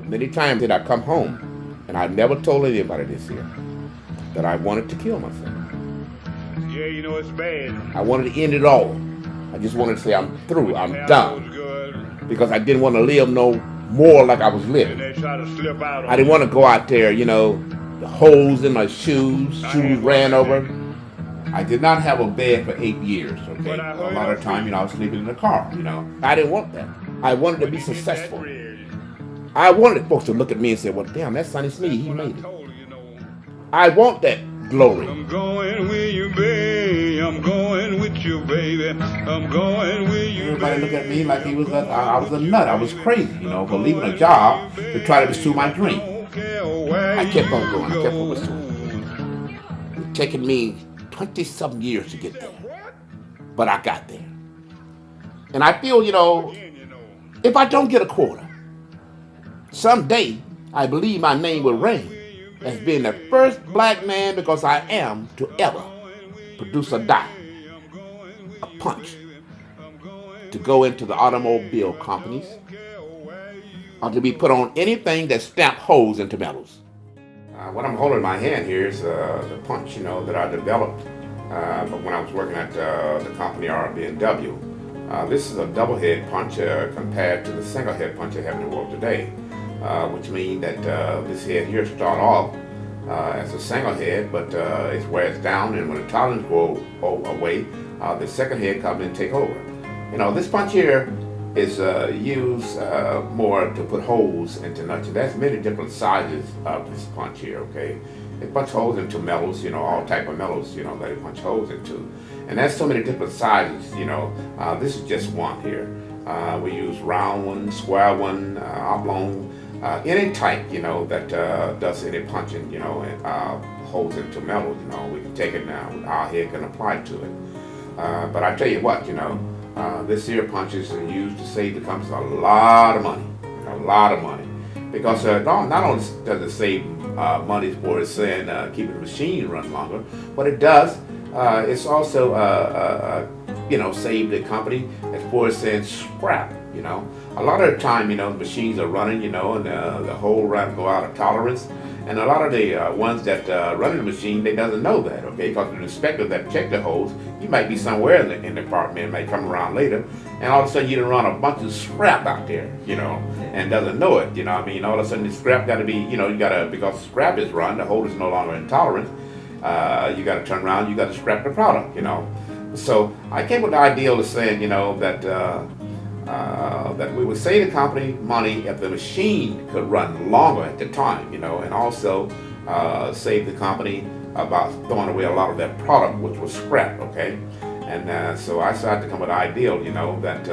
Many times did I come home, and I never told anybody this here, that I wanted to kill myself. Yeah, you know it's bad. I wanted to end it all. I just wanted to say I'm through, I'm done. Because I didn't want to live no more like I was living. And they try to slip out I didn't want to go out there, the holes in my shoes ran over. I did not have a bed for 8 years, okay? A lot of time, I was sleeping in the car, I didn't want that. I wanted to be successful. I wanted folks to look at me and say, well, damn, that's Sonny Sneed, he made it. I want that glory. I'm going with you, baby. I'm going with you, baby. I'm going with you. Everybody looked at me like I was a nut. I was crazy, for leaving a job to try to pursue my dream. I kept on going. I kept on pursuing. It's taken me 20-something years to get there. But I got there. And I feel, if I don't get a quarter, someday I believe my name will ring as being the first black man, because I am, to ever produce a dime, a punch, to go into the automobile companies or to be put on anything that stamped holes into metals. What I'm holding in my hand here is the punch, that I developed when I was working at the company R&B&W. This is a double head punch compared to the single head punch they have in the world today, which means that this head here start off as a single head, but it wears down, and when the tolerance go away, the second head comes in and take over. This punch here is used more to put holes into nuts. There's many different sizes of this punch here, okay? It punch holes into metals, all type of metals, that it punch holes into. And there's so many different sizes, this is just one here. We use round one, square one, oblong, any type, that does any punching, and holes into metal, we can take it now. Our head can apply to it. But I tell you what, this here punch is used to save the company a lot of money, because not only does it save money for saying keeping the machine run longer, but it does. It's also save the company as far as saying scrap. A lot of the time, the machines are running, and the whole run go out of tolerance. And a lot of the ones that run the machine, they doesn't know that, okay? Because the inspector that check the holes, he might be somewhere in the department, might come around later, and all of a sudden you done run a bunch of scrap out there, and doesn't know it, all of a sudden the scrap got to be, because scrap is run, the hole is no longer in tolerance, you got to turn around, you got to scrap the product, So I came with the idea of saying, that we would save the company money if the machine could run longer at the time, and also save the company about throwing away a lot of that product, which was scrap, okay? And so I started to come with the ideal, that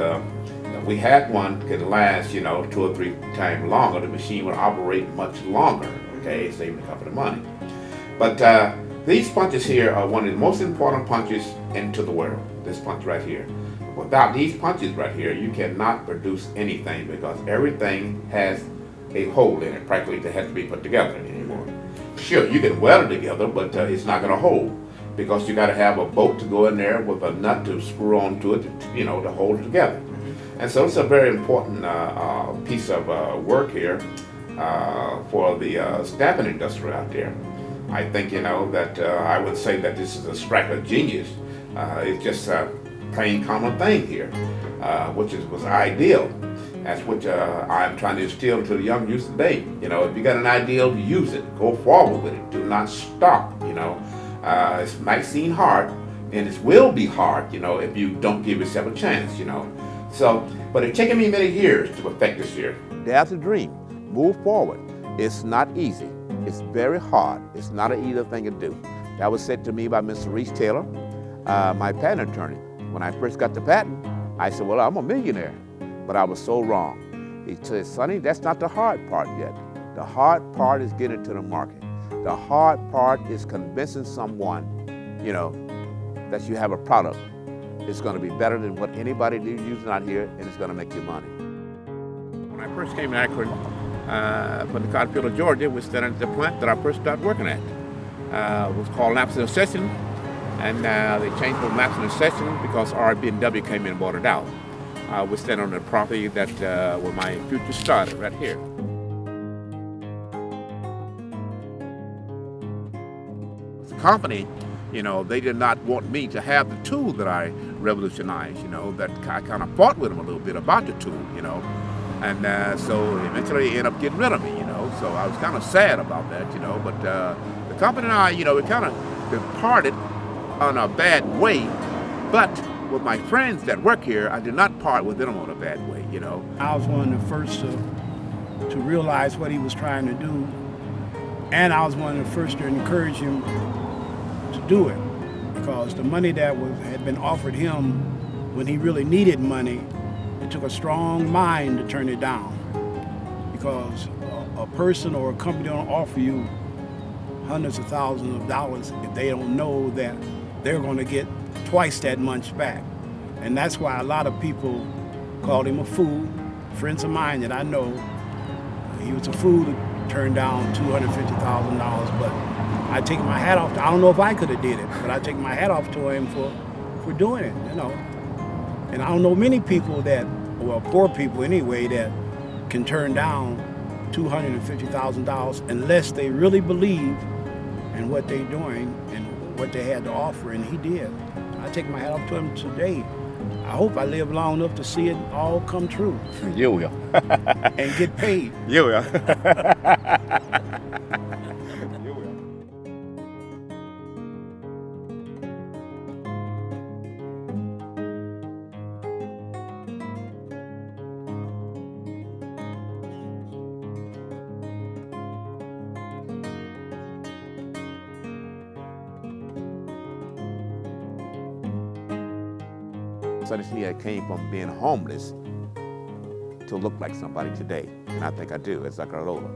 if we had one could last, 2 or 3 times longer, the machine would operate much longer, okay, saving the company money. But these punches here are one of the most important punches into the world, this punch right here. Without these punches right here, you cannot produce anything, because everything has a hole in it, practically, that has to be put together anymore. Sure, you can weld it together, but it's not going to hold, because you got to have a bolt to go in there with a nut to screw onto it, to hold it together. And so it's a very important piece of work here for the stamping industry out there. I think, that I would say that this is a strike of genius. It's just a plain common thing here, which was ideal. That's what I'm trying to instill to the young youth today. If you got an ideal, use it. Go forward with it. Do not stop. It might seem hard, and it will be hard, if you don't give yourself a chance, So, but it's taken me many years to perfect this here. There's a dream. Move forward. It's not easy. It's very hard. It's not an easy thing to do. That was said to me by Mr. Reese Taylor, my patent attorney. When I first got the patent, I said, well, I'm a millionaire. But I was so wrong. He said, Sonny, that's not the hard part yet. The hard part is getting to the market. The hard part is convincing someone, that you have a product. It's going to be better than what anybody is using out here, and it's going to make you money. When I first came to Akron from the cotton field of Georgia, we standing at the plant that I first started working at. It was called Lamson & Session. And they changed from Lamson & Session because R&B&W came in and bought it out. We're standing on the property that where my future started, right here. company, you know, they did not want me to have the tool that I revolutionized, you know, that I kind of fought with them a little bit about the tool, you know. And so eventually they ended up getting rid of me, you know. So I was kind of sad about that, you know. But the company and I, you know, we kind of departed on a bad way. But with my friends that work here, I did not part with them on a bad way, you know. I was one of the first to realize what he was trying to do. And I was one of the first to encourage him to do it. Because the money that had been offered him when he really needed money, it took a strong mind to turn it down, because a person or a company don't offer you hundreds of thousands of dollars if they don't know that they're going to get twice that much back. And that's why a lot of people called him a fool. Friends of mine that I know, he was a fool to turn down $250,000, but I take my hat off to, I don't know if I could have did it, but I take my hat off to him for doing it, you know. And I don't know many people that, well, poor people anyway, that can turn down $250,000 unless they really believe in what they're doing and what they had to offer, and he did. I take my hat off to him today. I hope I live long enough to see it all come true. You will. And get paid. You will. Sonny Sneed came from being homeless to look like somebody today, and I think I do as I got older.